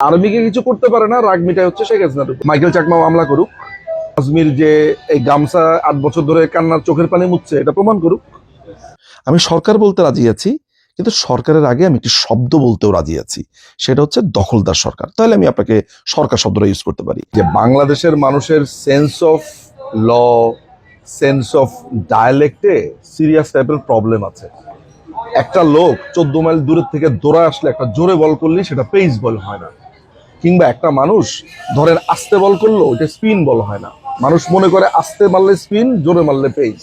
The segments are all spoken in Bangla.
আর্মিকে কিছু করতে পারে না, রাগ মিটাই হচ্ছে শেখ হাসিনার উপর। মাইকেল চাকমা মামলা করুক, আজমির যে এই গামছা 8 বছর ধরে কান্নার চোখের পানি মুছছে এটা প্রমাণ করুক। আমি সরকার বলতে রাজি আছি, কিন্তু সরকারের আগে আমি একটি শব্দ বলতেও রাজি আছি, সেটা হচ্ছে দখলদার সরকার। তাহলে আমি আপনাকে সরকার শব্দটা ইউজ করতে পারি। যে বাংলাদেশের মানুষের sense of law, sense of ডায়ালেক্টে সিরিয়াস টাইপের প্রবলেম আছে। একটা লোক 14 মাইল দূরের থেকে দৌড়া আসলে একটা জোরে বল করলে সেটা পেস বল হয় না, কিংবা একটা মানুষ ধরেন আস্তে বল করলো ওটা স্পিন বল হয় না। মানুষ মনে করে আস্তে মারলে স্পিন, জোরে মারলে পেস।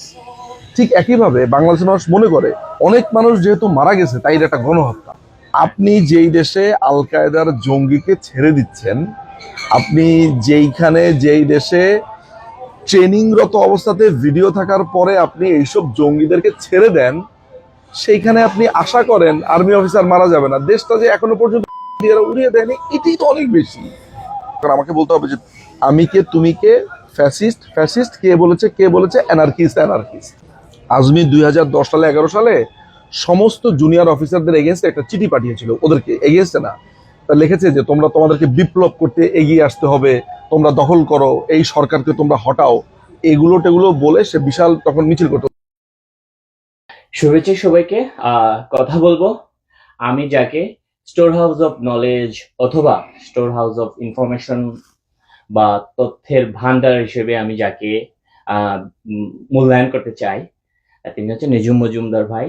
ঠিক একইভাবে বাংলাদেশের মানুষ মনে করে অনেক মানুষ যেহেতু মারা গেছে তাই এটা একটা গণহত্যা। আপনি যেই দেশে আল কায়দার জঙ্গিকে ছেড়ে দিচ্ছেন, আপনি যেই দেশে ট্রেনিংরত অবস্থাতে ভিডিও থাকার পরে আপনি এইসব জঙ্গিদেরকে ছেড়ে দেন, সেইখানে আপনি আশা করেন আর্মি অফিসার মারা যাবে না। দেশটা যে এখনো পর্যন্ত উড়িয়ে দেয়নি, এটাই তো অনেক বেশি। কারণ আমাকে বলতে হবে যে আমি কে, তুমি কে, ফ্যাসিস্ট ফ্যাসিস্ট কে বলেছে অ্যানার্কিস্ট অ্যানার্কিস্ট। আজমির 2010 সালে 11 সালে সমস্ত জুনিয়র অফিসারদের এগেনস্টে একটা চিঠি পাঠিয়েছিল, ওদেরকে এগেনস্টে না, তা লিখেছে যে তোমাদেরকে বিপ্লব করতে এগিয়ে আসতে হবে, তোমরা দখল করো, এই সরকারকে তোমরা হটাও, এগুলো টেগুলো বলে সে বিশাল তখন মিছিল করতো। শুভেচ্ছা সবাইকে। কথা বলবো আমি যাকে স্টোর হাউস অফ নলেজ অথবা স্টোর হাউস অফ ইনফরমেশন বা তথ্যের ভান্ডার হিসেবে আমি যাকে মূল্যায়ন করতে চাই, তিনি হচ্ছে নিজুম মজুমদার ভাই।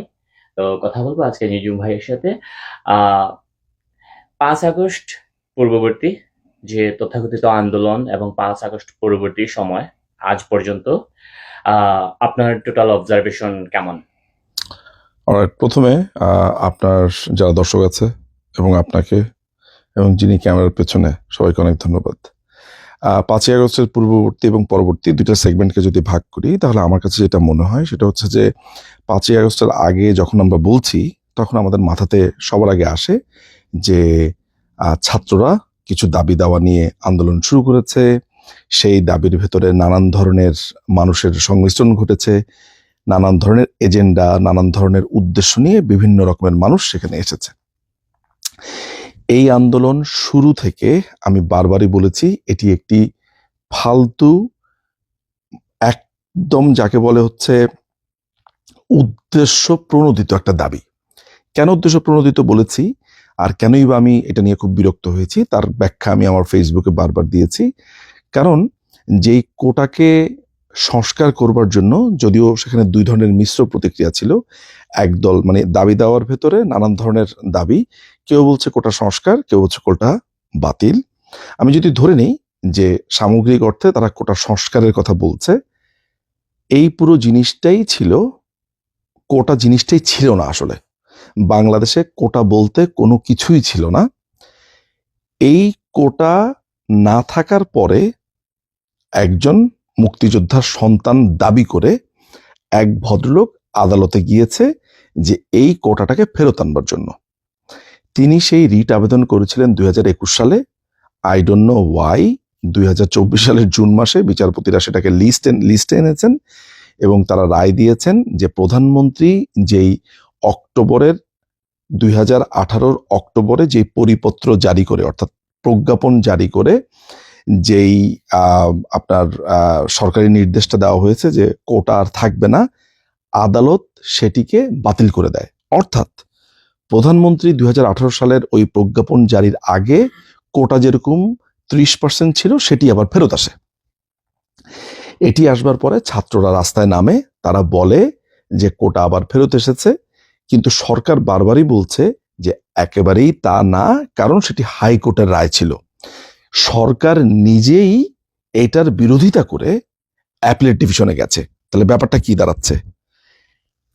তো কথা বলবো আজকে নিজুম ভাইয়ের সাথে 5 আগস্ট পূর্ববর্তী যে তথাকথিত আন্দোলন এবং 5 আগস্ট পরবর্তী সময় আজ পর্যন্ত আপনার টোটাল অবজারভেশন কেমন? প্রথমে আপনার যারা দর্শক আছে এবং আপনাকে এবং যিনি ক্যামেরার পেছনে, সবাইকে অনেক ধন্যবাদ। 5ই আগস্টের পূর্ববর্তী এবং পরবর্তী দুইটা সেগমেন্টকে যদি ভাগ করি, তাহলে আমার কাছে যেটা মনে হয় সেটা হচ্ছে যে 5ই আগস্টের আগে যখন আমরা বলছি, তখন আমাদের মাথাতে সবার আগে আসে যে ছাত্ররা কিছু দাবি দাওয়া নিয়ে আন্দোলন শুরু করেছে, সেই দাবির ভেতরে নানান ধরনের মানুষের সংমিশ্রণ ঘটেছে, নানান ধরনের এজেন্ডা, নানান ধরনের উদ্দেশ্য নিয়ে বিভিন্ন রকমের মানুষ সেখানে এসেছে। এই আন্দোলন শুরু থেকে আমি বারবারই বলেছি এটি একটি ফালতু, একদম যাকে বলে হচ্ছে উদ্দেশ্য প্রণোদিত একটা দাবি। কেন উদ্দেশ্য প্রণোদিত বলেছি আর কেনই বা আমি এটা নিয়ে খুব বিরক্ত হয়েছি, তার ব্যাখ্যা আমি আমার ফেসবুকে বারবার দিয়েছি। কারণ যেই কোটাকে সংস্কার করবার জন্য, যদিও সেখানে দুই ধরনের মিশ্র প্রতিক্রিয়া ছিল, একদল মানে দাবি দেওয়ার ভেতরে নানান ধরনের দাবি, কেউ বলছে কোটা সংস্কার, কেউ বলছে কোটা বাতিল। আমি যদি ধরে নিই যে সামগ্রিক অর্থে তারা কোটা সংস্কারের কথা বলছে, এই পুরো জিনিসটাই ছিল, কোটা জিনিসটাই ছিল না। আসলে বাংলাদেশে কোটা বলতে কোনো কিছুই ছিল না। এই কোটা না থাকার পরে একজন মুক্তিযোদ্ধার সন্তান দাবি করে এক ভদ্রলোক আদালতে গিয়েছে যে এই কোটাটাকে ফেরত আনবার জন্য। তিনি সেই রিট আবেদন করেছিলেন 2021 সালে। আই ডোন্ট নো ওয়াই 2024 সালের জুন মাসে বিচারপতিরা সেটাকে লিস্টে এনেছেন এবং তারা রায় দিয়েছেন যে প্রধানমন্ত্রী যেই 2018 অক্টোবরে যে পরিপত্র জারি করে, অর্থাৎ প্রজ্ঞাপন জারি করে যেই আপনার সরকারি নির্দেশটা দেওয়া হয়েছে যে কোটা আর থাকবে না, আদালত সেটিকে বাতিল করে দেয়। অর্থাৎ প্রধানমন্ত্রী 2018 সালের ওই প্রজ্ঞাপন জারির আগে কোটা যেরকম 30% ছিল সেটি আবার ফেরত আসে। এটি আসবার পরে ছাত্ররা রাস্তায় নামে, তারা বলে যে কোটা আবার ফেরত এসেছে, কিন্তু সরকার বারবারই বলছে যে একেবারেই তা না, কারণ সেটি হাইকোর্টের রায় ছিল। সরকার নিজেই এটার বিরোধিতা করে অ্যাপিলেট ডিভিশনে গেছে। তাহলে ব্যাপারটা কি দাঁড়াচ্ছে?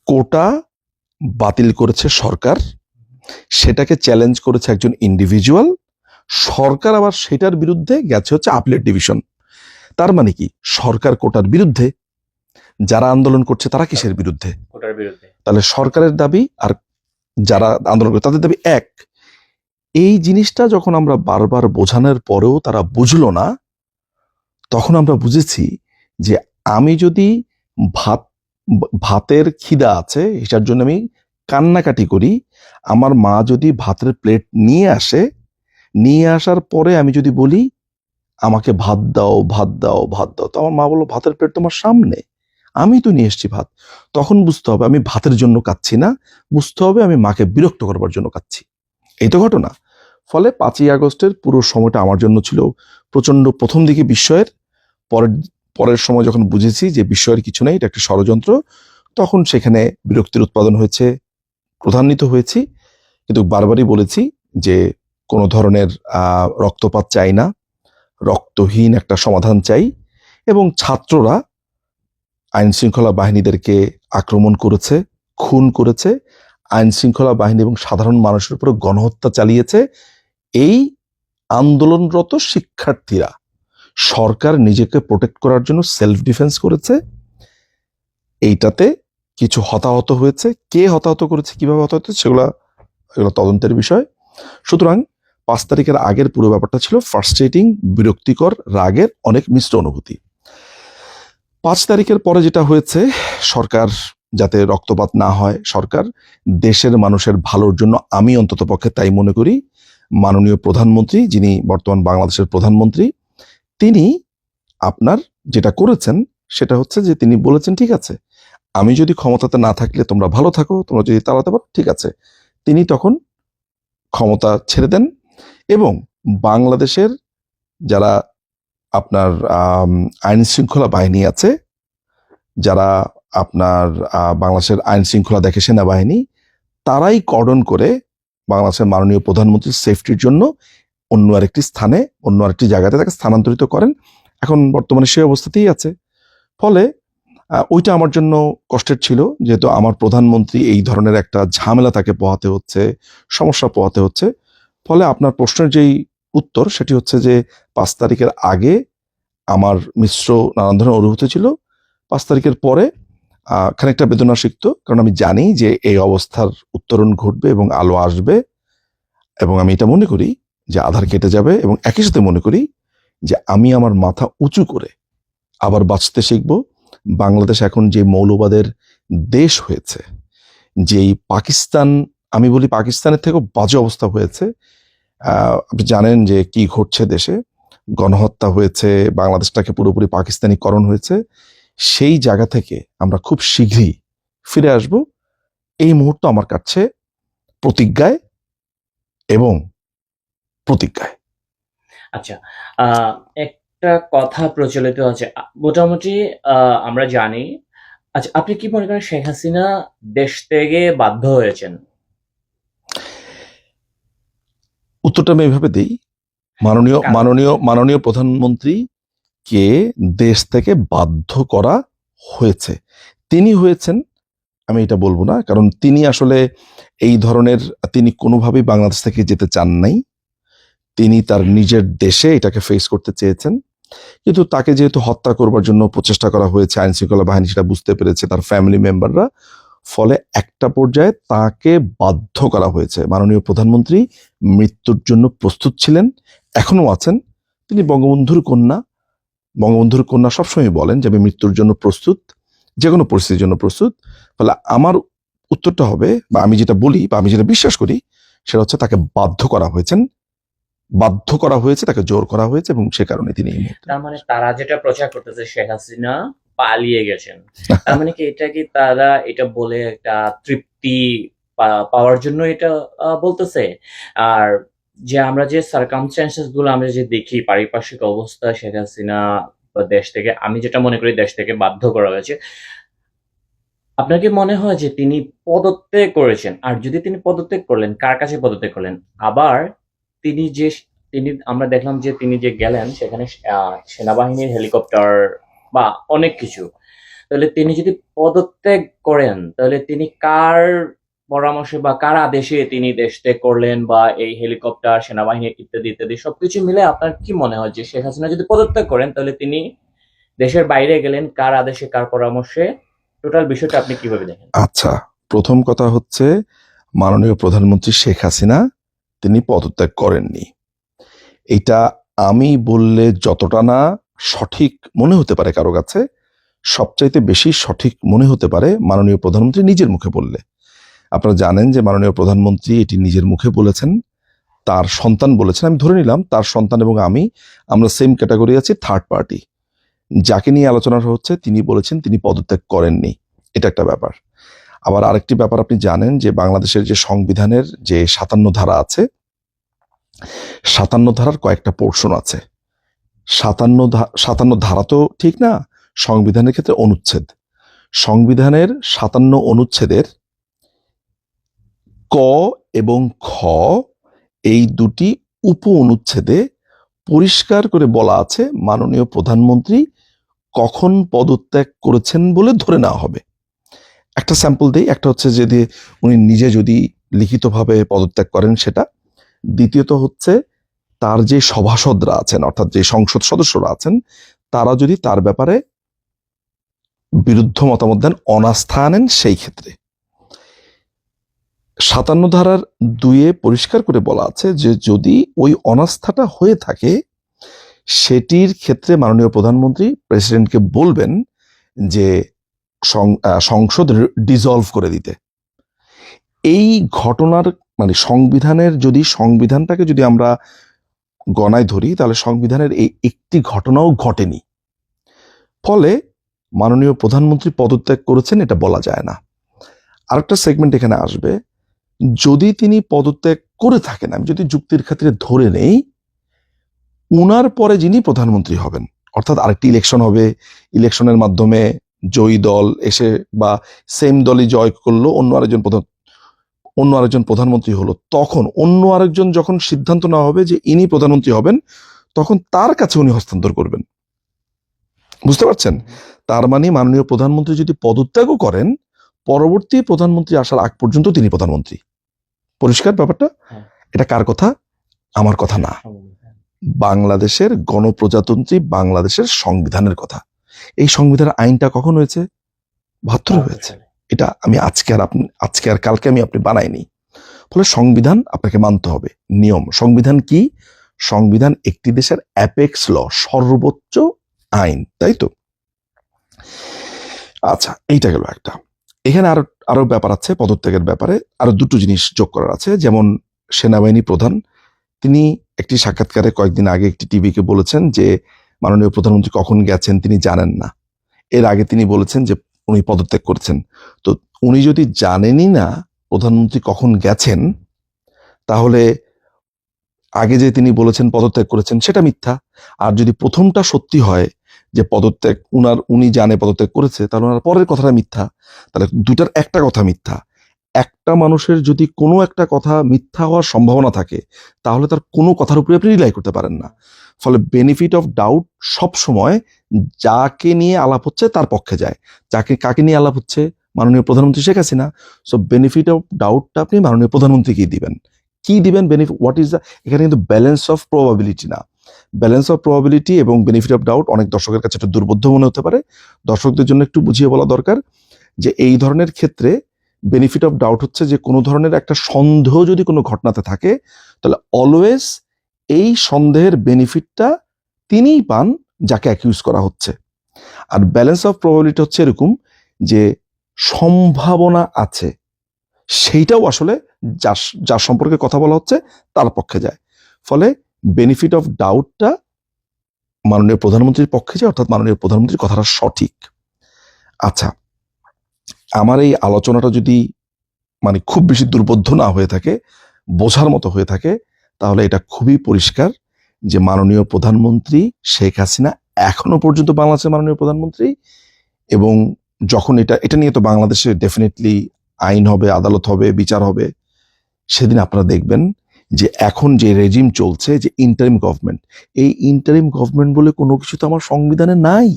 কোটা বাতিল করেছে সরকার, সেটাকে চ্যালেঞ্জ করেছে একজন ইন্ডিভিজুয়াল, সরকার আবার সেটার বিরুদ্ধে গেছে হচ্ছে অ্যাপিলেট ডিভিশন। তার মানে কি সরকার কোটার বিরুদ্ধে, যারা আন্দোলন করছে তারা কিসের বিরুদ্ধে? কোটার বিরুদ্ধে। তাহলে সরকারের দাবি আর যারা আন্দোলন করে তাদের দাবি এক। এই জিনিসটা যখন আমরা বারবার বোঝানোর পরেও তারা বুঝলো না, তখন আমরা বুঝেছি যে আমি যদি ভাতের খিদা আছে এটার জন্য আমি কান্নাকাটি করি, আমার মা যদি ভাতের প্লেট নিয়ে আসে নিয়ে আসার পরে আমি যদি বলি আমাকে ভাত দাও ভাত দাও ভাত দাও, তো আমার মা বললো ভাতের প্লেট তোমার সামনে, আমি তো নিয়ে এসেছি ভাত। তখন বুঝতে হবে আমি ভাতের জন্য কাচ্ছি না, বুঝতে হবে আমি মাকে বিরক্ত করবার জন্য কাচ্ছি। এই তো ঘটনা। ফলে 5ই আগস্টের পুরো সময়টা আমার জন্য ছিল প্রচন্ড প্রথম দিকে বিস্ময়ের। পরের পরের সময় যখন বুঝেছি যে বিস্ময়ের কিছু নেই, এটা একটা ষড়যন্ত্র, তখন সেখানে বিরক্তির উৎপাদন হয়েছে, ক্রোধান্বিত হয়েছি। কিন্তু বারবারই বলেছি যে কোনো ধরনের রক্তপাত চাই না, রক্তহীন একটা সমাধান চাই। এবং ছাত্ররা আইন শৃঙ্খলা বাহিনীদেরকে আক্রমণ করেছে, খুন করেছে, আইন শৃঙ্খলা বাহিনী এবং সাধারণ মানুষের উপর গণহত্যা চালিয়েছে। এই আন্দোলনরত শিক্ষার্থীরা সরকার নিজেকে প্রোটেক্ট করার জন্য সেলফ ডিফেন্স করেছে। এইটাতে কিছু হতাহত হয়েছে, কে হতাহত করেছে, কিভাবে হতাহত হয়েছে, এগুলো তদন্তের বিষয়। সুতরাং 5 তারিখের আগের পুরো ব্যাপারটা ছিল ফ্রাস্ট্রেটিং, বিরক্তিকর, রাগের অনেক মিশ্র অনুভূতি। 5 তারিখের পরে যেটা হয়েছে, সরকার যাতে রক্তপাত না হয়, সরকার দেশের মানুষের ভালোর জন্য, আমি অন্তত পক্ষে তাই মনে করি, মাননীয় প্রধানমন্ত্রী, যিনি বর্তমান বাংলাদেশের প্রধানমন্ত্রী, তিনি আপনার যেটা করেছেন সেটা হচ্ছে যে তিনি বলেছেন ঠিক আছে, আমি যদি ক্ষমতাতে না থাকলে তোমরা ভালো থাকো, তোমরা যদি তাড়াতে পারো ঠিক আছে। তিনি তখন ক্ষমতা ছেড়ে দেন এবং বাংলাদেশের যারা আপনার আইন শৃঙ্খলা বাহিনী আছে, যারা আপনার বাংলাদেশের আইন শৃঙ্খলা দেখে সেনাবাহিনী, তারাই কর্ডন করে বাংলাদেশের মাননীয় প্রধানমন্ত্রীর সেফটির জন্য অন্য আরেকটি স্থানে, অন্য আরেকটি জায়গাতে তাকে স্থানান্তরিত করেন। এখন বর্তমানে সে অবস্থাতেই আছে। ফলে ওইটা আমার জন্য কষ্টের ছিল, যেহেতু আমার প্রধানমন্ত্রী এই ধরনের একটা ঝামেলা তাকে পোহাতে হচ্ছে, সমস্যা পোহাতে হচ্ছে। ফলে আপনার প্রশ্নের যেই উত্তর সেটি হচ্ছে যে 5 তারিখের আগে আমার মিশ্র নানান ধরনের অনুভূতি ছিল। 5 তারিখের পরে খানিকটা বেদনা সিক্ত, কারণ আমি জানি যে এই অবস্থার উত্তরণ ঘটবে এবং আলো আসবে, এবং আমি এটা মনে করি যে আধার কেটে যাবে, এবং একই সাথে মনে করি যে আমি আমার মাথা উঁচু করে আবার বাঁচতে শিখব। বাংলাদেশ এখন যে মৌলবাদের দেশ হয়েছে, যেই পাকিস্তান, আমি বলি পাকিস্তানের থেকেও বাজে অবস্থা হয়েছে। আপনি জানেন যে কি ঘটছে দেশে, গণহত্যা হয়েছে, বাংলাদেশটাকে পুরোপুরি পাকিস্তানিকরণ হয়েছে। সেই জায়গা থেকে আমরা খুব শীঘ্রই ফিরে আসব, এই মুহূর্ত আমার কাছে প্রতিজ্ঞায় এবং প্রতিজ্ঞায়। আচ্ছা, একটা কথা প্রচলিত আছে, মোটামুটি আমরা জানি। আচ্ছা, আপনি কি মনে করেন শেখ হাসিনা দেশ থেকে বাধ্য হয়েছেন? উত্তরটা আমি এইভাবে দিই, মাননীয় প্রধানমন্ত্রীকে দেশ থেকে বাধ্য করা হয়েছে। তিনি হয়েছেন আমি এটা বলবো না, কারণ তিনি আসলে এই ধরনের, তিনি কোনোভাবেই বাংলাদেশ থেকে যেতে চান নাই। তিনি তার নিজের দেশে এটাকে ফেস করতে চেয়েছেন, কিন্তু তাকে যেহেতু হত্যা করবার জন্য প্রচেষ্টা করা হয়েছে, আইন শৃঙ্খলা বাহিনী সেটা বুঝতে পেরেছে, তার ফ্যামিলি মেম্বাররা, ফলে একটা পর্যায়ে তাকে বাধ্য করা হয়েছে। মাননীয় প্রধানমন্ত্রী মৃত্যুর জন্য প্রস্তুত ছিলেন, এখনো আছেন। তিনি বঙ্গবন্ধুর কন্যা সবসময় বলেন যে আমি মৃত্যুর জন্য প্রস্তুত, যে কোনো পরিস্থিতির জন্য প্রস্তুত। ফলে আমার উত্তরটা হবে, বা আমি যেটা বলি বা আমি যেটা বিশ্বাস করি, সেটা হচ্ছে তাকে বাধ্য করা হয়েছে, তাকে জোর করা হয়েছে, এবং সে কারণে তিনি এই মুহূর্তে। তার মানে তারা যেটা প্রচার করতেছে শেখ হাসিনা পালিয়ে গেছেন, তার মানে কি এটা কি তারা এটা বলে একটা তৃপ্তি পাওয়ার জন্য এটা বলতেছে? আর যে আমরা যে সার্কামস্ট্যান্সেস গুলো আমরা যে দেখি, পারিপার্শ্বিক অবস্থা, শেখ হাসিনা দেশ থেকে, আমি যেটা মনে করি দেশ থেকে বাধ্য করা হয়েছে। আপনার কি মনে হয় যে তিনি পদত্যাগ করেছেন? আর যদি তিনি পদত্যাগ করলেন, কার কাছে পদত্যাগ করলেন? আবার তিনি আমরা দেখলাম যে তিনি যে গেলেন সেখানে সেনাবাহিনীর হেলিকপ্টার বা অনেক কিছু। তাহলে তিনি যদি পদত্যাগ করেন, তাহলে তিনি কার পরামর্শে বা কার আদেশে তিনি দেশ ত্যাগ করলেন, বা এই হেলিকপ্টার, সেনাবাহিনী ইত্যাদি ইত্যাদি সবকিছু মিলে আপনার কি মনে হয় যে শেখ হাসিনা যদি পদত্যাগ করেন তাহলে তিনি দেশের বাইরে গেলেন কার আদেশে, কার পরামর্শে? টোটাল বিষয়টা আপনি কিভাবে দেখেন? আচ্ছা, প্রথম কথা হচ্ছে মাননীয় প্রধানমন্ত্রী শেখ হাসিনা তিনি পদত্যাগ করেননি। এটা আমি বললে যতটা না সঠিক মনে হতে পারে কারো কাছে, সবচাইতে বেশি সঠিক মনে হতে পারে মাননীয় প্রধানমন্ত্রী নিজের মুখে বললে। আপনারা জানেন যে মাননীয় প্রধানমন্ত্রী এটি নিজের মুখে বলেছেন, তার সন্তান বলেছেন, আমি ধরে নিলাম তার সন্তান এবং আমরা সেম ক্যাটাগরি আছি, থার্ড পার্টি, যাকে নিয়ে আলোচনা হচ্ছে তিনি বলেছেন তিনি পদত্যাগ করেননি। এটা একটা ব্যাপার। আবার আরেকটি ব্যাপার আপনি জানেন যে বাংলাদেশের যে সংবিধানের যে 57 ধারা আছে, 57 ধারার কয়েকটা পোর্শন আছে। 57 ধারা তো ঠিক না, সংবিধানের ক্ষেত্রে অনুচ্ছেদ। সংবিধানের 57 অনুচ্ছেদের ক এবং খ এই দুটি উপ অনুচ্ছেদে পরিষ্কার করে বলা আছে মাননীয় প্রধানমন্ত্রী কখন পদত্যাগ করেছেন বলে ধরে নেওয়া হবে। একটা স্যাম্পল দেই, একটা হচ্ছে যদি উনি নিজে যদি লিখিতভাবে পদত্যাগ করেন সেটা, দ্বিতীয়ত হচ্ছে তার যে সভাসদরা আছেন অর্থাৎ যে সংসদ সদস্যরা আছেন তারা যদি তার ব্যাপারে বিরুদ্ধ মতামত দেন, অনাস্থা আনেন, সেই ক্ষেত্রে 57 ধারার 2 পরিষ্কার করে বলা আছে যে যদি ওই অনাস্থাটা হয়ে থাকে সেটির ক্ষেত্রে মাননীয় প্রধানমন্ত্রী প্রেসিডেন্টকে বলবেন যে সংসদ ডিসলভ করে দিতে। এই ঘটনার মানে সংবিধানটাকে যদি আমরা গণায় ধরি তাহলে সংবিধানের এই একটি ঘটনাও ঘটেনি, ফলে মাননীয় প্রধানমন্ত্রী পদত্যাগ করেছেন এটা বলা যায় না। আরেকটা সেগমেন্ট এখানে আসবে, যদি তিনি পদত্যাগ করে থাকেন, আমি যদি যুক্তির খাতিরে ধরে নেই উনার পরে যিনি প্রধানমন্ত্রী হবেন, অর্থাৎ আরেকটি ইলেকশন হবে, ইলেকশনের মাধ্যমে জয়ী দল এসে বা সেম দলই জয় করলো, অন্য আরেকজন প্রধানমন্ত্রী হলো, তখন অন্য আরেকজন যখন সিদ্ধান্ত নেওয়া হবে যে ইনি প্রধানমন্ত্রী হবেন তখন তার কাছে উনি হস্তান্তর করবেন। বুঝতে পারছেন? তার মানে মাননীয় প্রধানমন্ত্রী যদি পদত্যাগও করেন পরবর্তী প্রধানমন্ত্রী আসার আগ পর্যন্ত তিনি প্রধানমন্ত্রী। পরিষ্কার ব্যাপারটা? এটা কার কথা? আমার কথা না, বাংলাদেশের গণপ্রজাতন্ত্রী বাংলাদেশের সংবিধানের কথা। এই সংবিধানের আইনটা কখন হয়েছে? 72 হয়েছে। এটা আমি আজকে আর কালকে আপনি বানাইনি। ফলে সংবিধান আপনাকে মানতে হবে। নিয়ম, সংবিধান কি? সংবিধান একটি দেশের অ্যাপেক্স ল, সর্বোচ্চ আইন, তাই তো? আচ্ছা, এইটা গেল একটা। এখানে আরো ব্যাপার আছে পদত্যাগের ব্যাপারে, আরো দুটো জিনিস যোগ করার আছে। যেমন সেনাবাহিনী প্রধান তিনি একটি সাক্ষাৎকারে কয়েকদিন আগে একটি টিভিকে বলেছেন যে মাননীয় প্রধানমন্ত্রী কখন গেছেন তিনি জানেন না। এর আগে তিনি বলেছেন যে উনি পদত্যাগ করেছেন। তো উনি যদি জানেনই না প্রধানমন্ত্রী কখন গেছেন, তাহলে আগে যে তিনি বলেছেন পদত্যাগ করেছেন সেটা মিথ্যা। আর যদি প্রথমটা সত্যি হয় যে উনি জানে পদত্যাগ করেছে, তাহলে ওনার পরের কথাটা মিথ্যা। তাহলে দুটার একটা কথা মিথ্যা। একটা মানুষের যদি কোনো একটা কথা মিথ্যা হওয়ার সম্ভাবনা থাকে তাহলে তার কোনো কথার উপরে আপনি রিলাই করতে পারেন না। ফলে বেনিফিট অফ ডাউট সব সময় যাকে নিয়ে আলাপ হচ্ছে তার পক্ষে যায়। কাকে নিয়ে আলাপ হচ্ছে? মাননীয় প্রধানমন্ত্রী Sheikh Hasina. So benefit of ডাউটটা আপনি মাননীয় প্রধানমন্ত্রীকেই দিবেন। কি দিবেন? হোয়াট ইজ দ্য, এখানে কিন্তু ব্যালেন্স অফ প্রবাবিলিটি না। ব্যালেন্স অফ প্রবাবিলিটি এবং বেনিফিট অফ ডাউট অনেক দর্শকের কাছে একটু দুর্বোধ্য মনে হতে পারে। দর্শকদের জন্য একটু বুঝিয়ে বলা দরকার যে এই ধরনের ক্ষেত্রে বেনিফিট অফ ডাউট হচ্ছে যে কোনো ধরনের একটা সন্দেহ যদি কোনো ঘটনাতে থাকে তাহলে অলওয়েজ এই সন্দেহের বেনিফিটটা তিনিই পান যাকে অ্যাকিউজ করা হচ্ছে। আর ব্যালেন্স অফ প্রবাবিলিটি হচ্ছে এরকম যে সম্ভাবনা আছে, সেইটাও আসলে যার সম্পর্কে কথা বলা হচ্ছে তার পক্ষে যায়। ফলে বেনিফিট অফ ডাউটটা মাননীয় প্রধানমন্ত্রীর পক্ষে যায়, অর্থাৎ মাননীয় প্রধানমন্ত্রীর কথাটা সঠিক। আচ্ছা, আমার এই আলোচনাটা যদি মানে খুব বেশি দুর্বোধ্য না হয়ে থাকে, বোঝার মতো হয়ে থাকে, তাহলে এটা খুবই পরিষ্কার যে মাননীয় প্রধানমন্ত্রী শেখ হাসিনা এখনো পর্যন্ত বাংলাদেশের মাননীয় প্রধানমন্ত্রী। এবং যখন এটা নিয়ে তো বাংলাদেশে ডেফিনেটলি আইন হবে, আদালত হবে, বিচার হবে, সেদিন আপনারা দেখবেন যে এখন যে রেজিম চলছে, যে ইন্টারিম গভর্নমেন্ট, এই ইন্টারিম গভর্নমেন্ট বলে কোনো কিছু তো আমার সংবিধানে নাই।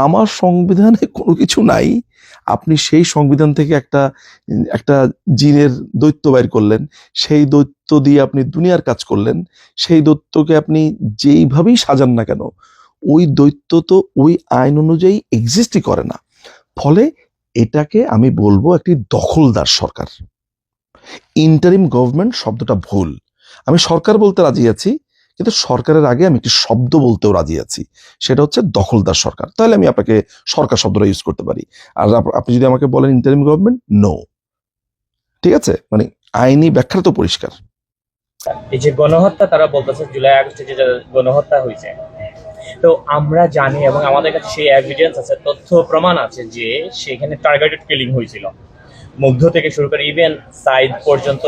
আমার সংবিধানে কোনো কিছু নাই। আপনি সেই সংবিধান থেকে একটা জিনের দৈত্য বাইর করলেন, সেই দৈত্য দিয়ে আপনি দুনিয়ার কাজ করলেন। সেই দৈত্যকে আপনি যেইভাবেই সাজান না কেন ওই দৈত্য তো ওই আইন অনুযায়ী এক্সিস্টই করে না। ফলে এটাকে আমি বলবো একটি দখলদার সরকার। ইন্টারিম গভর্নমেন্ট শব্দটা ভুল। আমি সরকার বলতে রাজি আছি, কিন্তু সরকারের আগে আমি একটি শব্দ বলতেও রাজি আছি, সেটা হচ্ছে দখলদার সরকার। তাহলে আমি আপনাকে সরকার শব্দটা ইউজ করতে পারি। আর আপনি যদি আমাকে বলেন ইন্টারিম গভর্নমেন্ট, নো। ঠিক আছে? মানে আইনি ব্যাখ্যা তো পরিষ্কার। এই যে গণহত্যা, তারা বলতেছে জুলাই আগস্টে যে গণহত্যা হয়েছে, তো আমরা জানি এবং আমাদের কাছে সেই এভিডেন্স আছে, তথ্য প্রমাণ আছে যে সেখানে টার্গেটেড কিলিং হয়েছিল। মুগ্ধ থেকে শুরু করে ইভেন সাইদ পর্যন্ত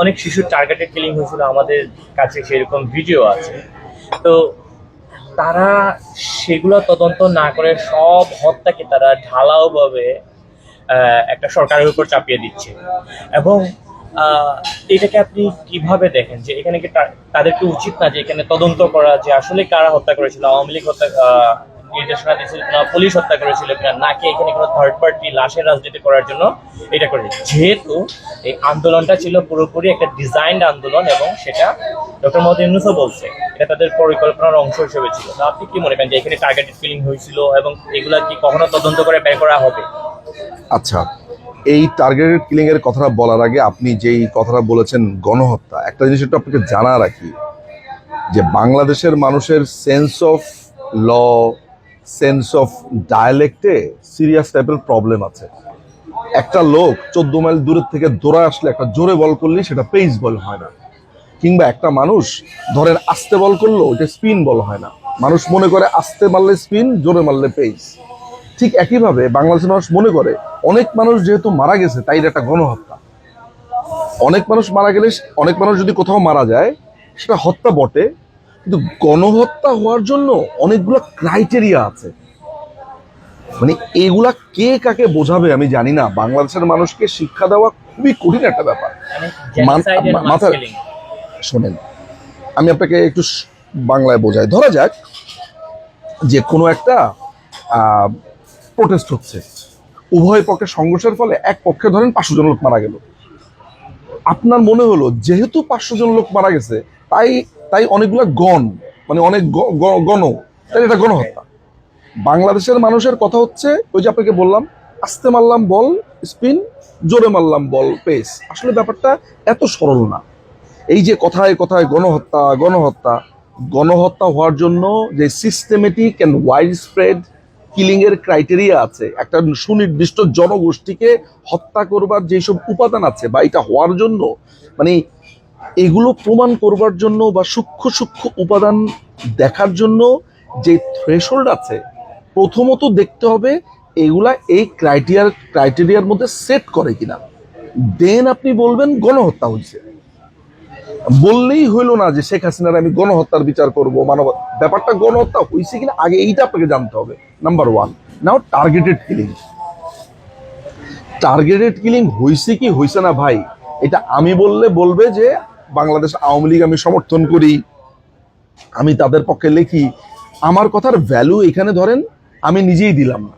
অনেক শিশুর টার্গেটেড কিলিং হয়েছিল, আমাদের কাছে সেরকম ভিডিও আছে। তো তারা সেগুলো তদন্ত না করে সব হত্যাকে তারা ঢালাওভাবে একটা সরকারের উপর চাপিয়ে দিচ্ছে। এবং এটাকে আপনি কিভাবে দেখেন যে এখানে কি তাদেরকে উচিত না যে এখানে তদন্ত করা, যে আসলে কারা হত্যা করেছিল, আওয়ামী লীগ হত্যা নির্দেশনা দিয়েছিল কিনা, পুলিশ হত্যা করেছিল কিনা, নাকি এখানে কোনো থার্ড পার্টি লাশের রাজনীতি করার জন্য এটা করেছে? যেহেতু এই আন্দোলনটা ছিল পুরোপুরি একটা ডিজাইন্ড আন্দোলন এবং সেটা ডক্টর মোহাম্মদ ইউনূসও বলছে এটা তাদের পরিকল্পনার অংশ হিসেবে ছিল। তো আপনি কি মনে করেন যে এখানে টার্গেটেড কিলিং হয়েছিল এবং এগুলা কি কখনো তদন্ত করে বের করা হবে? আচ্ছা, এই টার্গেটেড কিলিং এর কথাটা বলার আগে আপনি যেই কথাটা বলেছেন গণহত্যা, একটা জিনিস একটু আপনাকে জানা রাখি যে বাংলাদেশের মানুষের sense of law, sense of ডায়ালেক্টে সিরিয়াস টাইপের প্রবলেম আছে। একটা লোক 14 মাইল দূরের থেকে দৌড়া আসলে একটা জোরে বল করলে সেটা পেস বল হয় না, কিংবা একটা মানুষ ধরেন আস্তে বল করলো ওটা স্পিন বল হয় না। মানুষ মনে করে আস্তে মারলে স্পিন, জোরে মারলে পেস। ঠিক একইভাবে বাংলাদেশের মানুষ মনে করে অনেক মানুষ যেহেতু মারা গেছে তাই এটা একটা গণহত্যা। অনেক মানুষ মারা গেলে, অনেক মানুষ যদি কোথাও মারা যায় সেটা হত্যা বটে, কিন্তু গণহত্যা হওয়ার জন্য অনেকগুলো ক্রাইটেরিয়া আছে। মানে এগুলা কে কাকে বোঝাবে আমি জানি না। বাংলাদেশের মানুষকে শিক্ষা দেওয়া খুবই কঠিন একটা ব্যাপার। মাথায় শোনেন, আমি আপনাকে একটু বাংলায় বোঝাই। ধরা যাক যে কোনো একটা প্রোটেস্ট হচ্ছে, উভয় পক্ষের সংঘর্ষের ফলে এক পক্ষে ধরেন 500 জন লোক মারা গেল। আপনার মনে হলো যেহেতু 500 জন লোক মারা গেছে তাই তাই অনেকগুলো মানে অনেক গণ, তাই এটা গণহত্যা। বাংলাদেশের মানুষের কথা হচ্ছে ওই যে আপনাকে বললাম, আস্তে মারলাম বল স্পিন, জোরে মারলাম বল পেস। আসলে ব্যাপারটা এত সরল না। এই যে কথায় কথায় গণহত্যা গণহত্যা গণহত্যা হওয়ার জন্য যে systematic and wide spread killing এর ক্রাইটেরিয়া আছে, একটা সুনির্দিষ্ট জনগোষ্ঠীকে হত্যা করবার যেসব উপাদান আছে বা এটা হওয়ার জন্য, মানে এগুলো প্রমাণ করবার জন্য বা সূক্ষ্ম সূক্ষ্ম উপাদান দেখার জন্য যে থ্রেশহোল্ড আছে, প্রথমত দেখতে হবে এগুলা এই ক্রাইটেরিয়ার মধ্যে সেট করে কিনা। দেন আপনি বলবেন গণহত্যা হয়েছে। বললেই হইলো না যে শেখ হাসিনার আমি গণহত্যার বিচার করব, মানব ব্যাপারটা গণহত্যা হয়েছে কিনা আগে এইটা আপনাকে জানতে হবে, নাম্বার 1। নাও টার্গেটেড কিলিং, টার্গেটেড কিলিং হয়েছে কি হয়েছে না ভাই, এটা আমি বললে বলবে যে বাংলাদেশ আওয়ামী লীগ আমি সমর্থন করি, আমি তাদের পক্ষে লিখি। আমার কথার ভ্যালু এখানে ধরেন আমি নিজেই দিলাম না,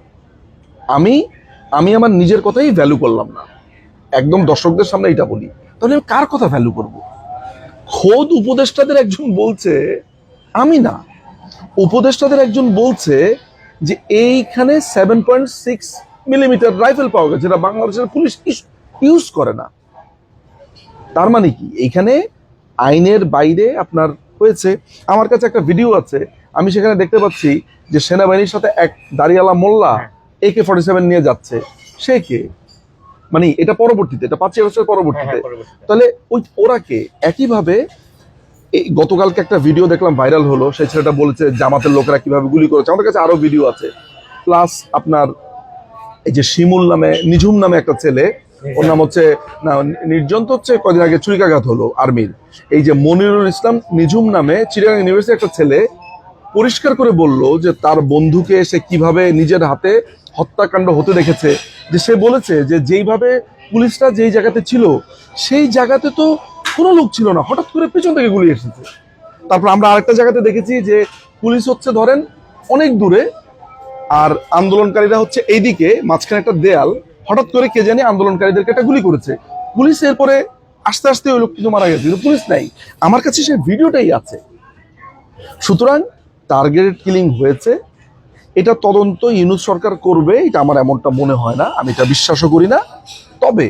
আমি আমার নিজের কথাই ভ্যালু করলাম না, একদম দর্শকদের সামনে এটা বলি, তাহলে আমি কার কথা ভ্যালু করব? খোদ উপদেষ্টাদের একজন বলছে, আমি না, উপদেষ্টাদের একজন বলছে যে এইখানে 7.6 মিলিমিটার রাইফেল পাওয়া গেছে, যেটা বাংলাদেশের পুলিশ ইউজ করে না। তার মানে কি এইখানে আইনের বাইরে আপনার হয়েছে। আমার কাছে একটা ভিডিও আছে, আমি সেখানে দেখতে পাচ্ছি যে সেনাবাহিনীর সাথে এক দাড়িওয়ালা মোল্লা AK-47 নিয়ে যাচ্ছে। সে কে? মানে এটা পরবর্তীতে, এটা 5 বছর পরবর্তীতে। তাহলে ওরা কে? একইভাবে এই গতকালকে একটা ভিডিও দেখলাম ভাইরাল হলো, সেই ছেলেটা বলেছে জামাতের লোকেরা কিভাবে গুলি করেছে। আমাদের কাছে আরো ভিডিও আছে। প্লাস আপনার এই যে শিমুল নামে, নিঝুম নামে একটা ছেলে, ওর নাম হচ্ছে না নির্জন, তো হচ্ছে কদিন আগে ছুরিকাঘাত হলো আর্মির। এই যে মনিরুল ইসলাম নিঝুম নামে চিটাগাং ইউনিভার্সিটির একটা ছেলে পরিষ্কার করে বলল যে তার বন্ধুকে সে কিভাবে নিজের হাতে হত্যাকাণ্ড হতে দেখেছে। যে সে বলেছে যে যেইভাবে পুলিশরা যেই জায়গাতে ছিল সেই জায়গাতে তো কোনো লোক ছিল না, হঠাৎ করে পেছন থেকে গুলি এসেছে। তারপর আমরা আরেকটা জায়গাতে দেখেছি যে পুলিশ হচ্ছে ধরেন অনেক দূরে আর আন্দোলনকারীরা হচ্ছে এইদিকে, মাঝখানে একটা দেয়াল, হঠাৎ করে কে জানি আন্দোলনকারীদেরকে একটা গুলি করেছে। পুলিশ এরপরে আস্তে আস্তে ওই লোক কিন্তু মারা গেছে, কিন্তু পুলিশ নাই। আমার কাছে সেই ভিডিওটাই আছে। সুতরাং টার্গেটেড কিলিং হয়েছে, এটা তদন্ত ইউনূস সরকার করবে, এটা আমার এমনটা মনে হয় না, আমি এটা বিশ্বাসও করি না। তবে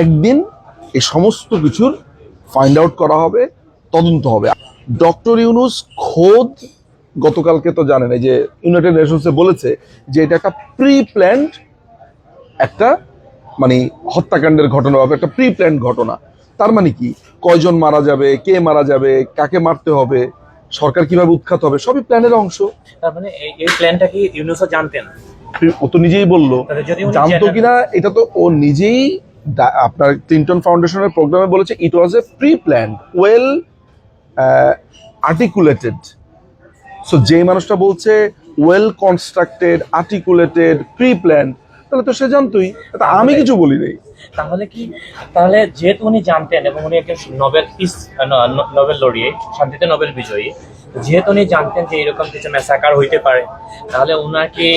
একদিন এই সমস্ত কিছুর ফাইন্ড আউট করা হবে, তদন্ত হবে। ডক্টর ইউনূস খোদ গতকালকে তো জানেন এই যে ইউনাইটেড নেশনসে বলেছে যে এটা একটা প্রি প্ল্যান্ড একটা মানে হত্যাকাণ্ডের ঘটনা হবে, একটা প্রি প্ল্যান্ড ঘটনা। তার মানে কি, কয়জন মারা যাবে, কে মারা যাবে, কাকে মারতে হবে, সরকার কিভাবে উৎখাত হবে, সবই প্ল্যানের অংশ। তার মানে এই প্ল্যানটা কি ইউনুসও জানতেন? ও তো নিজেই বললো, তাহলে যদি উনি জানতো কিনা এটা তো ও নিজেই আপনার ক্লিন্টন ফাউন্ডেশনের প্রোগ্রামে বলেছে, it was a pre planned, well articulated. So যেই মানুষটা বলছে well constructed, articulated, pre planned, তাহলে তো সে জানতোই, তা আমি কিছু বলি নাই। তাহলে যেহেতু উনি জানতেন এবং উনি একজন নোবেল লরিয়ে, শান্তিতে নোবেল বিজয়ী, যেহেতু উনি জানতেন যে এরকম কিছু ম্যাসাকার হইতে পারে, তাহলে ওনার কি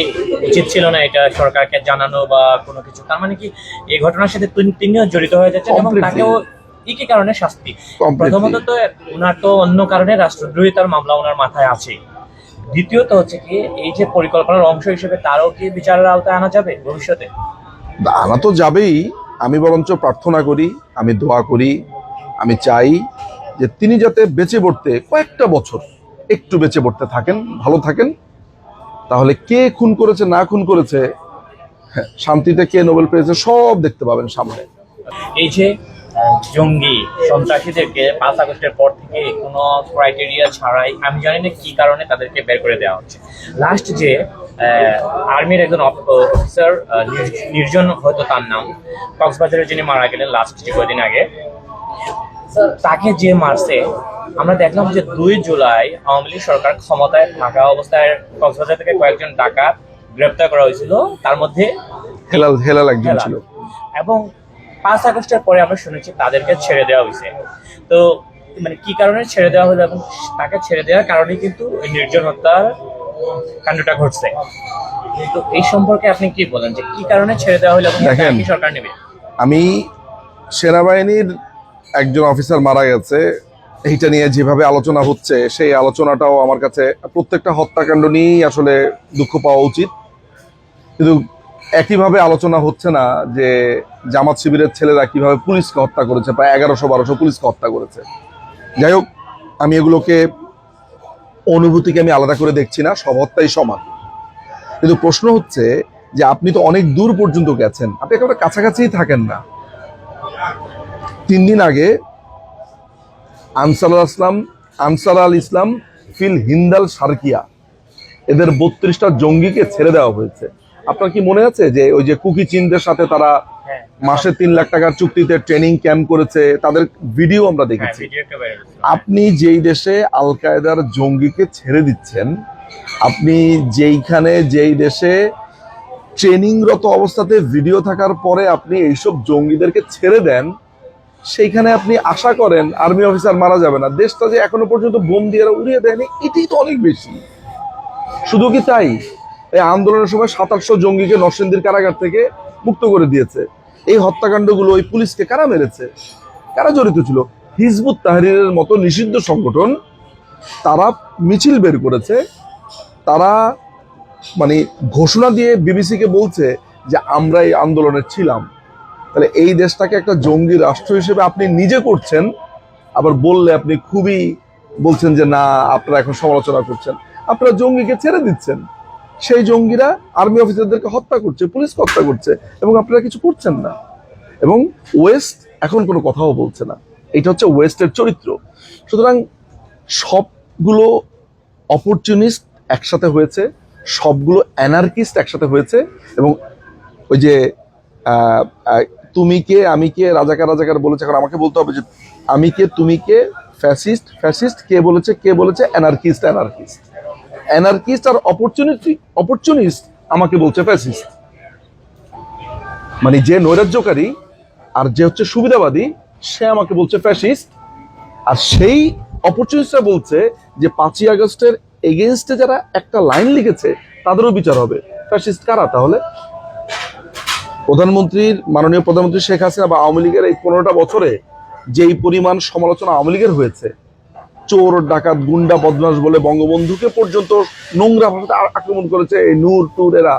উচিত ছিল না এটা সরকারকে জানানো বা কোনো কিছু? তার মানে কি এই ঘটনার সাথে তিনিও জড়িত হয়ে যাচ্ছেন এবং Completely. তাকেও একই কারণে শাস্তি। প্রথমত তো ওনার তো অন্য কারণে রাষ্ট্রদ্রোহিতার মামলা ওনার মাথায় আছে। দ্বিতীয়ত হচ্ছে কি, এই যে পরিকল্পনার অংশ হিসেবে তারও কি বিচারের আওতায় আনা যাবে ভবিষ্যতে? আনা তো যাবেই। আমি বরঞ্চ প্রার্থনা করি, আমি দোয়া করি, আমি চাই যে তিনি যাতে বেঁচে পড়তে কয়েকটা বছর একটু বেঁচে পড়তে থাকেন, ভালো থাকেন, তাহলে কে খুন করেছে না খুন করেছে, শান্তিতে কে নোবেল পেয়েছে সব দেখতে পাবেন সামনে। এই যে জঙ্গি সন্ত্রাসীদেরকে 5 আগস্টের পর থেকে কোনো ক্রাইটেরিয়া ছাড়াই, আমি জানি না কি কারণে তাদেরকে বের করে দেওয়া হচ্ছে। লাস্ট যে আর্মির একজন অফিসার, নির্জন হয়তো তার নাম, কক্সবাজারে যিনি মারা গেলেন লাস্ট যে কয়েকদিন আগে, তাকে যে মারছে, আমরা দেখলাম যে 2 জুলাই আওয়ামী লীগ সরকার ক্ষমতায় থাকা অবস্থায় কক্সবাজার থেকে কয়েকজন ডাকাত গ্রেপ্তার করা হয়েছিল, তার মধ্যে হেলাল একজন ছিল। এবং 5 আগস্টের পরে আমরা শুনেছি তাদেরকে ছেড়ে দেওয়া হয়েছে। তো মানে কি কারণে ছেড়ে দেওয়া হলো, এবং তাকে ছেড়ে দেওয়ার কারণে কিন্তু এই নির্জন হত্যার কাণ্ডটা ঘটছে। তো এই সম্পর্কে আপনি কি বলেন, যে কি কারণে ছেড়ে দেওয়া হলো এবং দেখেন, কি সরকার নেবে? আমি সেনাবাহিনীর একজন অফিসার মারা গেছে, এইটা নিয়ে যেভাবে আলোচনা হচ্ছে, সেই আলোচনাটাও আমার কাছে, প্রত্যেকটা হত্যাকাণ্ড নিয়েই আসলে দুঃখ পাওয়া উচিত, কিন্তু একইভাবে আলোচনা হচ্ছে না যে জামাত শিবিরের ছেলেরা কিভাবে পুলিশকে হত্যা করেছে, প্রায় 1100-1200 পুলিশকে হত্যা করেছে। যাই হোক, আমি এগুলোকে, অনুভূতিকে আমি আলাদা করে দেখছি না, সব হত্যাই সমান। কিন্তু প্রশ্ন হচ্ছে যে আপনি তো অনেক দূর পর্যন্ত গেছেন, আপনি একেবারে কাছাকাছিই থাকেন না। 3 দিন আগে আনসার আল ইসলাম ফিল হিন্দাল সার্কিয়া, এদের 32টা জঙ্গিকে ছেড়ে দেওয়া হয়েছে। আপনার কি মনে আছে যে ওই যে কুকি চিনদের সাথে তারা মাসে 3 লাখ টাকার চুক্তিতে ট্রেনিং ক্যাম্প করেছে, তাদের ভিডিও আমরা দেখেছি। আপনি যেই দেশে আল কায়েদার জঙ্গিকে ছেড়ে দিচ্ছেন, আপনি যেই দেশে ট্রেনিংরত অবস্থাতে ভিডিও থাকার পরে আপনি এইসব জঙ্গিদেরকে ছেড়ে দেন, সেইখানে আপনি আশা করেন আর্মি অফিসার মারা যাবে না। দেশটা যে এখনো পর্যন্ত বোম দিয়ে উড়িয়ে দেয়নি, এটাই তো অনেক বেশি। শুধু কি তাই, এই আন্দোলনের সময় 2700 জঙ্গিকে নরসিংদীর কারাগার থেকে মুক্ত করে দিয়েছে। এই হত্যাকাণ্ডগুলো ওই পুলিশকে কারা মেরেছে, কারা জড়িত ছিল? হিজবুত তাহরিরের মতো নিষিদ্ধ সংগঠন, তারা মিছিল বের করেছে, তারা মানে ঘোষণা দিয়ে বিবিসিকে বলছে যে আমরা এই আন্দোলনে ছিলাম। তাহলে এই দেশটাকে একটা জঙ্গি রাষ্ট্র হিসেবে আপনি নিজে করছেন, আবার বললে আপনি খুবই বলছেন যে না আপনারা এখন সমালোচনা করছেন। আপনারা জঙ্গিকে ছেড়ে দিচ্ছেন, সেই জঙ্গিরা আর্মি অফিসারদেরকে হত্যা করছে, পুলিশকে হত্যা করছে, এবং আপনারা কিছু করছেন না। এবং ওয়েস্ট এখন কোনো কথাও বলছে না। এটা হচ্ছে ওয়েস্টের চরিত্র। সুতরাং সবগুলো অপরচুনিস্ট একসাথে হয়েছে, সবগুলো অ্যানার্কিস্ট একসাথে হয়েছে, এবং ওই যে তুমি কে আমি কে রাজাকার বলেছে, এখন আমাকে বলতে হবে যে আমি কে তুমি কে, ফ্যাসিস্ট কে বলেছে অ্যানার্কিস্ট আর অপরচুনিস্ট আমাকে বলছে ফ্যাসিস্ট। মানে যে নৈরাজ্যকারী আর যে হচ্ছে সুবিধাবাদী, সে আমাকে বলছে ফ্যাসিস্ট, আর সেই অপরচুনিস্টরা বলছে যে 5ই আগস্টের এগেইনস্টে যারা একটা লাইন লিখেছে তাদেরও বিচার হবে। ফ্যাসিস্ট কারা তাহলে? মাননীয় প্রধানমন্ত্রী শেখ হাসিনা বা আওয়ামী লীগের এই 15টা বছরে যেই পরিমাণ সমালোচনা আওয়ামী লীগের হয়েছে, চোর ডাকাত গুন্ডা বদমাশ বলে বঙ্গবন্ধুকে পর্যন্ত নোংরা ভাষাতে আক্রমণ করেছে, এই নূর টুর এরা,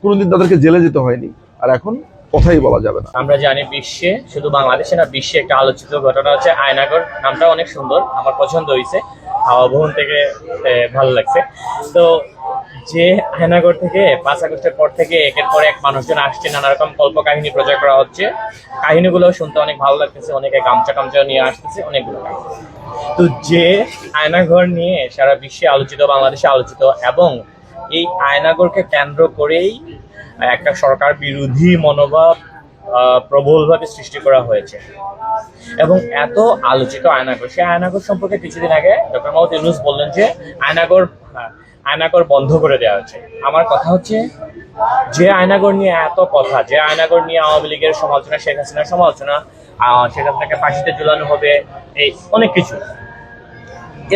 কোনোদিন তাদেরকে জেলে যেতে হয়নি, আর এখন কথাই বলা যাবে না। আমরা জানি বিশ্বে, শুধু বাংলাদেশে না, বিশ্বে একটা আলোচিত ঘটনা হচ্ছে আয়নাগর। নামটা অনেক সুন্দর, আমার পছন্দ হয়েছে, হাওয়া ভবন থেকে ভালো লাগছে। তো যে আয়নাগর থেকে 5 আগস্টের পর থেকে একের পর এক মানুষজন আসছে, নানা রকম কল্প কাহিনী প্রচার করা হচ্ছে। কাহিনীগুলো শুনতে অনেক ভালো লাগতেছে, অনেকে গামছা টামছা নিয়ে আসতেছে, অনেকগুলো কাহিনী। তো যে আয়নাঘর নিয়ে সারা বিশ্বে আলোচিত, বাংলাদেশে আলোচিত, এবং এই আয়নাঘরকে কেন্দ্র করেই একটা সরকার বিরোধী মনোভাব প্রবলভাবে সৃষ্টি করা হয়েছে। এবং এত আলোচিত আয়নাঘর, সেই আয়নাঘর সম্পর্কে কিছুদিন আগে ডক্টর মোহাম্মদ ইউনূস বললেন যে আয়নাঘর বন্ধ করে দেওয়া হচ্ছে। আমার কথা হচ্ছে, যে আয়নাঘর নিয়ে এত কথা, যে আয়নাঘর নিয়ে আওয়ামী লীগের সমালোচনা, শেখ হাসিনার সমালোচনা, শেখ হাসিনাকে ফাঁসিতে ঝুলানো হবে, এই অনেক কিছু,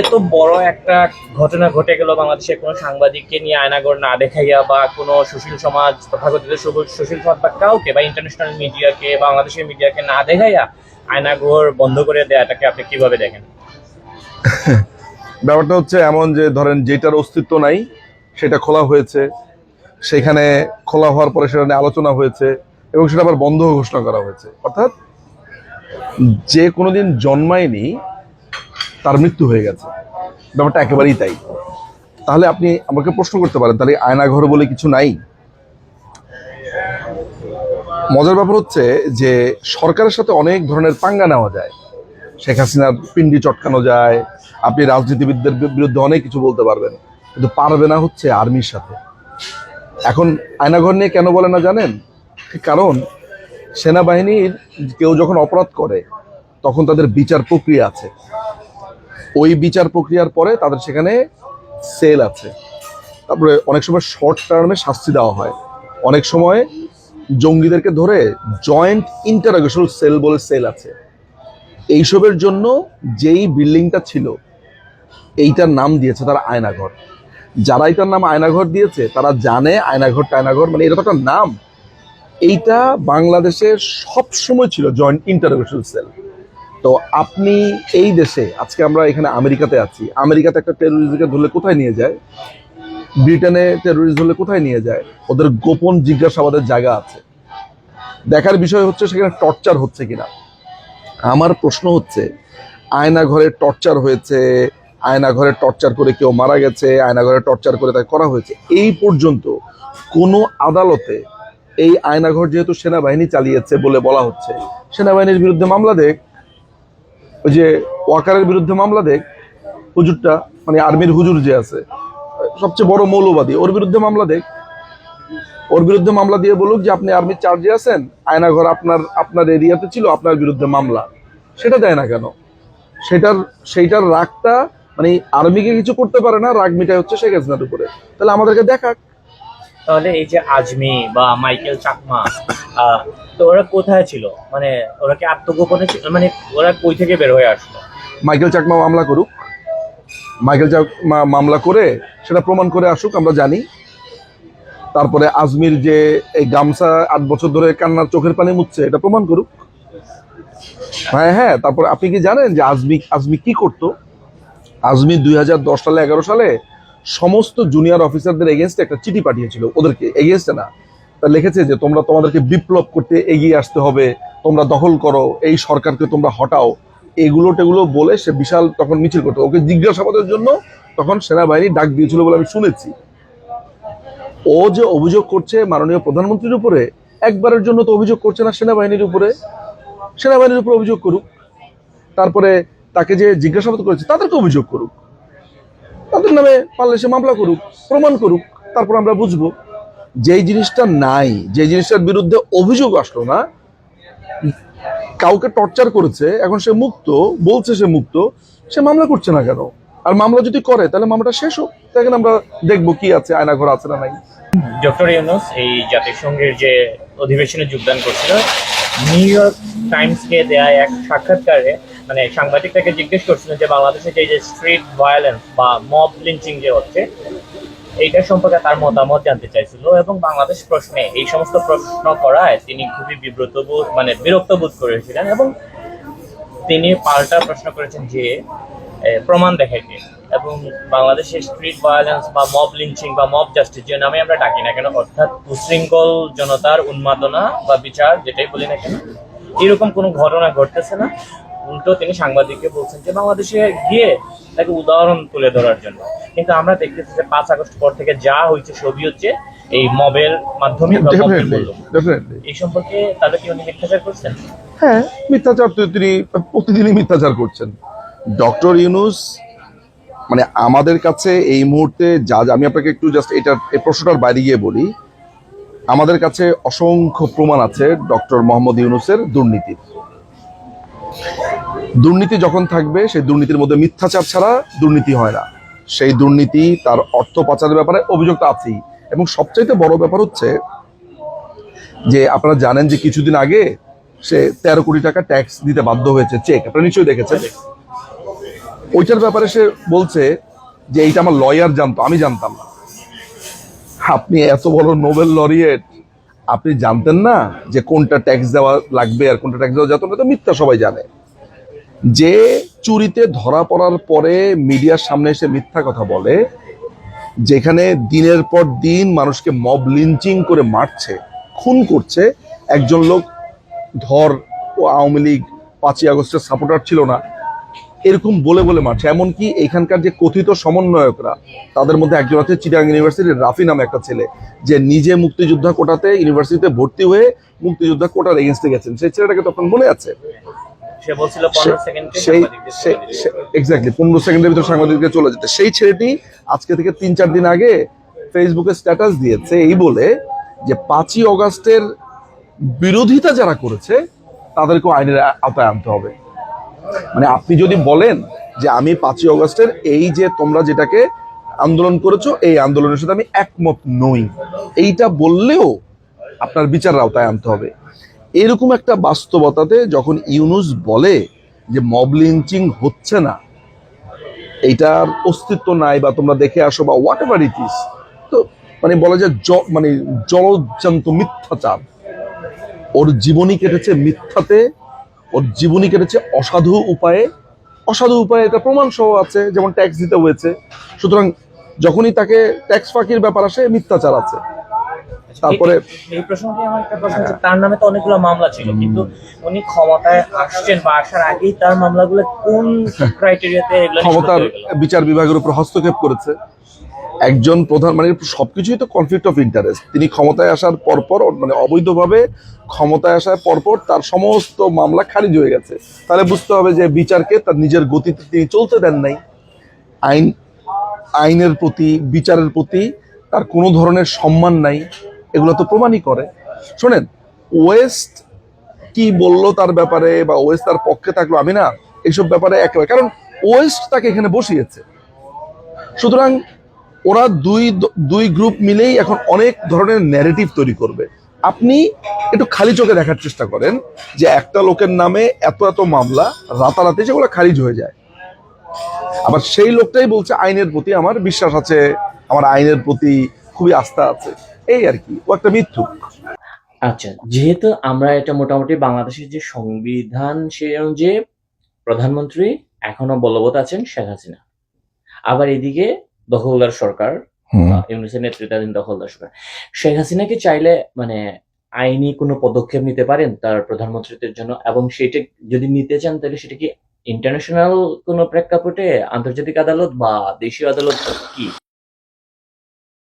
এত বড় একটা ঘটনা ঘটে গেল বাংলাদেশে কোনো সাংবাদিককে নিয়ে আয়নাঘর না দেখাইয়া, বা কোনো সুশীল সমাজ, তথাকথিত সুশীল সমাজ বা কাউকে, বা ইন্টারন্যাশনাল মিডিয়াকে, বাংলাদেশের মিডিয়াকে না দেখাইয়া আয়নাঘর বন্ধ করে দেওয়াটাকে আপনি কিভাবে দেখেন? ব্যাপারটা হচ্ছে এমন যে, ধরেন যেটার অস্তিত্ব নাই সেটা খোলা হয়েছে, সেখানে খোলা হওয়ার পরে সেটা নিয়ে আলোচনা হয়েছে এবং সেটা আবার বন্ধ ঘোষণা করা হয়েছে। অর্থাৎ যে কোনোদিন জন্মায়নি তার মৃত্যু হয়ে গেছে, ব্যাপারটা একেবারেই তাই। তাহলে আপনি আমাকে প্রশ্ন করতে পারেন, তাহলে আয়নাঘর বলে কিছু নাই? মজার ব্যাপার হচ্ছে যে সরকারের সাথে অনেক ধরনের পাঙ্গা নেওয়া যায়, শেখ হাসিনার পিন্ডি চটকানো যায়, আপনি রাজনীতিবিদদের বিরুদ্ধে অনেক কিছু বলতে পারবেন, কিন্তু পারবে না হচ্ছে আর্মির সাথে। এখন আয়নাঘর নিয়ে কেন বলে না জানেন? কারণ সেনাবাহিনীর কেউ যখন অপরাধ করে তখন তাদের বিচার প্রক্রিয়া আছে, ওই বিচার প্রক্রিয়ার পরে তাদের সেখানে সেল আছে। তারপরে অনেক সময় শর্ট টার্মে শাস্তি দেওয়া হয়, অনেক সময় জঙ্গিদেরকে ধরে জয়েন্ট ইন্টারোগেশন সেল বলে সেল আছে। এইসবের জন্য যেই বিল্ডিংটা ছিল এইটার নাম দিয়েছে তারা আয়নাঘর। যারা এটার নাম আয়নাঘর দিয়েছে তারা জানে আয়নাঘর টায়নাঘর মানে এটা তো একটা নাম। এইটা বাংলাদেশে সব সময় ছিল জয়েন্ট ইন্টারোগেশন সেল। তো আপনি এই দেশে, আজকে আমরা এখানে আমেরিকাতে আছি, আমেরিকাতে একটা টেরোরিস্টকে ধরলে কোথায় নিয়ে যায়? ব্রিটেনে টেরোরিস্ট ধরলে কোথায় নিয়ে যায়? ওদের গোপন জিজ্ঞাসাবাদের জায়গা আছে। দেখার বিষয় হচ্ছে সেখানে টর্চার হচ্ছে কিনা। আমার প্রশ্ন হচ্ছে, আয়নাঘরে টর্চার হয়েছে, আয়নাঘরে টর্চার করে কেউ মারা গেছে, আয়নাঘরে টর্চার করে তাকে করা হয়েছে, এই পর্যন্ত কোনো আদালতে এই আয়নাঘর যেহেতু সেনাবাহিনী চালিয়েছে বলে বলা হচ্ছে, সেনাবাহিনীর বিরুদ্ধে মামলা দেখ, ওই যে ওয়াকারের বিরুদ্ধে মামলা দেখ, হুজুরটা মানে আর্মির হুজুর যে আছে সবচেয়ে বড় মৌলবাদী, ওর বিরুদ্ধে মামলা দেখ, ওর বিরুদ্ধে মামলা দিয়ে বলুক যে আপনি আর্মির চার্জে আছেন, আয়নাঘর আপনার এরিয়াতে ছিল, আপনার বিরুদ্ধে মামলা। সেটা দেয় না কেন? সেইটার রাগটা মানে আর্মিকে কিছু করতে পারে না, রাগ মিটাই হচ্ছে শেখ হাসিনার উপরে। তাহলে আমাদেরকে দেখাক। তাহলে এই যে আজমি বা মাইকেল চাকমা, তো ওরা কোথায় ছিল? মানে ওরা কি আত্মগোপনে ছিল? মানে ওরা কই থেকে বের হয়ে আসলো? মাইকেল চাকমা মামলা করুক, মাইকেল চাকমা মামলা করে সেটা প্রমাণ করে আসুক, আমরা জানি। তারপরে আজমির যে এই গামছা 8 বছর ধরে কান্নার চোখের পানি মুছছে, এটা প্রমাণ করুক। হ্যাঁ, তারপরে আপনি কি জানেন যে আজমি কি করতো? আজমি 2010 সালে 11 সালে সমস্ত জুনিয়র অফিসারদের এগেনস্টে একটা চিঠি পাঠিয়েছিল, ওদেরকে এগেনস্টে না, তা লিখেছে যে তোমাদেরকে বিপ্লব করতে এগিয়ে আসতে হবে, তোমরা দখল করো, এই সরকারকে তোমরা হটাও, এগুলো বলে সে বিশাল তখন মিছিল করতো। ওকে জিজ্ঞাসাবাদের জন্য তখন সেনাবাহিনী ডাক দিয়েছিল বলে আমি শুনেছি। ও যে অভিযোগ করছে মাননীয় প্রধানমন্ত্রীর উপরে, একবারের জন্য তো অভিযোগ করছে না সেনাবাহিনীর উপরে। সেনাবাহিনীর উপরে অভিযোগ করুক, তারপরে তাকে যে জিজ্ঞাসাবাদ করেছে তাদেরকে অভিযোগ করুক, তাদের নামে পারলে সে মামলা করুক, প্রমাণ করুক, তারপর আমরা বুঝবো। যেই জিনিসটা নাই, যে জিনিসটার বিরুদ্ধে অভিযোগ আসলো না, কাউকে টর্চার করেছে, এখন সে মুক্ত, বলছে সে মুক্ত, সে মামলা করছে না কেন? আর মামলা যদি করে তাহলে মামলাটা শেষ হোক, দেখেন আমরা দেখবো কি আছে, আয়নাঘর আছে না নাই। ডক্টর ইউনূস এই জাতিসংঘের যে অধিবেশনে যোগদান করছিল, নিউ ইয়র্ক টাইমসকে দেয়া এক সাক্ষাৎকারে মানে সাংবাদিক তাকে জিজ্ঞেস করছিলেন যে বাংলাদেশে যে স্ট্রিট ভায়োলেন্স বা মব লিঞ্চিং যে হচ্ছে, এইটার সম্পর্কে তার মতামত জানতে চাইছিল। এবং বাংলাদেশ প্রশ্নে এই সমস্ত প্রশ্ন করায় তিনি খুবই বিরক্ত বোধ করেছিলেন, এবং তিনি পাল্টা প্রশ্ন করেছেন যে প্রমাণ দেখাইতে। এবং বাংলাদেশের স্ট্রিট ভায়োলেন্স বা মব লিঞ্চিং বা মব জাস্টিস যে নামে আমরা ডাকি না কেন, অর্থাৎ উশৃঙ্খল জনতার উন্মাদনা বা বিচার যেটাই বলি না কেন, এরকম কোনো ঘটনা ঘটতেছে না। উল্টো তিনি সাংবাদিককে বলছেন যে বাংলাদেশে গিয়ে তাকে উদাহরণ তুলে ধরার জন্য। কিন্তু আমরা দেখতেছি যে 5 আগস্ট পর থেকে যা হয়েছে সবই হচ্ছে এই মবের মাধ্যমে বা mob কে বললো। ডেফিনেটলি। এই সম্পর্কে তাদের কি উনি মিথ্যাচার করছেন? হ্যাঁ, মিথ্যাচার তো তিনি প্রতিদিনই মিথ্যাচার করছেন। ডক্টর ইউনূস মানে আমাদের কাছে এই মুহূর্তে আমি আপনাকে একটু জাস্ট এই প্রশ্নটার বাইরে গিয়ে বলি, আমাদের কাছে অসংখ্য প্রমাণ আছে ডক্টর মোহাম্মদ ইউনূসের দুর্নীতির। দুর্নীতি যখন থাকবে সেই দুর্নীতির মধ্যে মিথ্যাচার ছাড়া দুর্নীতি হয় না। সেই দুর্নীতি, তার অর্থ পাচারের ব্যাপারে অভিযোগ তো আছেই, এবং সবচাইতে বড় ব্যাপার হচ্ছে যে আপনারা জানেন যে কিছুদিন আগে সে 13 কোটি টাকা ট্যাক্স দিতে বাধ্য হয়েছে, চেক আপনারা নিশ্চয়ই দেখেছেন। ওইটার ব্যাপারে সে বলছে যে এইটা আমার লয়ার জানতো, আমি জানতাম না। আপনি এত বড় নোবেল লরিয়েট, আপনি জানতেন না যে কোনটা ট্যাক্স দেওয়া লাগবে আর কোনটা ট্যাক্স দেওয়া যেত না? তো মিথ্যা সবাই জানে। যে চুরিতে ধরা পড়ার পরে মিডিয়ার সামনে এসে মিথ্যা কথা বলে, যেখানে দিনের পর দিন মানুষকে মব লিঞ্চিং করে মারছে, খুন করছে, একজন লোক ও আওয়ামী লীগ 5ই আগস্টের সাপোর্টার ছিল না, এরকম বলে বলে মারছে। এমনকি এখানকার যে কথিত সমন্বয়করা, তাদের মধ্যে একজন আছে চিটাগাং ইউনিভার্সিটির রাফি নামে একটা ছেলে, যে নিজে মুক্তিযোদ্ধা কোটাতে ইউনিভার্সিটিতে ভর্তি হয়ে মুক্তিযোদ্ধা কোটার এগেনস্টে গেছেন। সেই ছেলেটাকে তখন মনে আছে, সে বলছিল 15 সেকেন্ডে সেই সাংবাদিকদের এক্স্যাক্টলি 15 সেকেন্ডের ভিতর সাংবাদিককে চলে যেতে। সেই ছেলেটি আজকে থেকে 3-4 দিন আগে ফেসবুকে স্ট্যাটাস দিয়েছে এই বলে যে 5ই অগাস্টের বিরোধিতা যারা করেছে তাদেরকেও আইনের আওতায় আনতে হবে। মানে আপনি যদি বলেন যে আমি 5ই অগাস্টের এই যে তোমরা যেটাকে আন্দোলন করেছো, এই আন্দোলনের সাথে আমি একমত নই, এইটা বললেও আপনার বিচারের আওতায় আনতে হবে। এরকম একটা বাস্তবতাতে যখন ইউনূস বলে যে মব লিঞ্চিং হচ্ছে না, এইটার অস্তিত্ব নাই, বা তোমরা দেখে আসো, বা হোয়াট এভার ইট ইস, তো মানে বলা যায় মানে জলজ্যান্ত মিথ্যাচার। ওর জীবনী কেটেছে মিথ্যাতে, ওর জীবনী কেটেছে অসাধু উপায়ে। এটা প্রমাণ সহ আছে, যেমন ট্যাক্স দিতে হয়েছে। সুতরাং যখনই তাকে ট্যাক্স ফাঁকির ব্যাপার আসে, মিথ্যাচার আছে। তারপরে এই প্রসঙ্গে আমার একটা প্রশ্ন আছে, তার নামে তো অনেকগুলো মামলা ছিল, কিন্তু উনি ক্ষমতায় আসছেন বা আসার আগেই তার মামলাগুলো কোন ক্রাইটেরিয়াতে এগুলো ক্ষমতার বিচার বিভাগের উপর হস্তক্ষেপ করেছে একজন প্রধান, মানে সবকিছুই তো কনফ্লিক্ট অফ ইন্টারেস্ট। তিনি ক্ষমতায় আসার পরপর, মানে অবৈধভাবে ক্ষমতায় আসার পরপর তার সমস্ত মামলা খারিজ হয়ে গেছে। তাহলে বুঝতে হবে যে বিচারকে তার নিজের গতিতে তিনি চলতে দেন নাই। আইনের প্রতি, বিচারের প্রতি তার কোনো ধরনের সম্মান নাই। এগুলো তো প্রমাণই করে। শোনেন, ওয়েস্ট কি বললো তার ব্যাপারে, বা ওয়েস্ট তার পক্ষে থাকলো, আমি না এইসব ব্যাপারে একেবারে, কারণ ওয়েস্ট তাকে এখানে বসিয়েছে। সুতরাং ওরা দুই গ্রুপ মিলেই এখন অনেক ধরনের ন্যারেটিভ তৈরি করবে। আপনি একটু খালি চোখে দেখার চেষ্টা করেন যে একটা লোকের নামে এত এত মামলা রাতারাতি সেগুলো খারিজ হয়ে যায়। আবার সেই লোকটাই বলছে আইনের প্রতি আমার বিশ্বাস আছে, আমার আইনের প্রতি খুবই আস্থা আছে। এই আর কি, ও একটা মিথ্যুক। আচ্ছা, যেহেতু আমরা এটা মোটামুটি বাংলাদেশের যে সংবিধান সেই অনুযায়ী প্রধানমন্ত্রী এখনো বলবৎ আছেন শেখ হাসিনা, আবার এদিকে দখলদার সরকার, ইউনূসের নেতৃত্বাধীন দখলদার সরকার। শেখ হাসিনা কি চাইলে মানে আইনি কোনো পদক্ষেপ নিতে পারেন তার প্রধানমন্ত্রীত্বের জন্য, এবং সেটা যদি নিতে চান তাহলে সেটা কি ইন্টারন্যাশনাল কোনো প্রেক্ষাপটে, আন্তর্জাতিক আদালত বা দেশীয় আদালত, কি?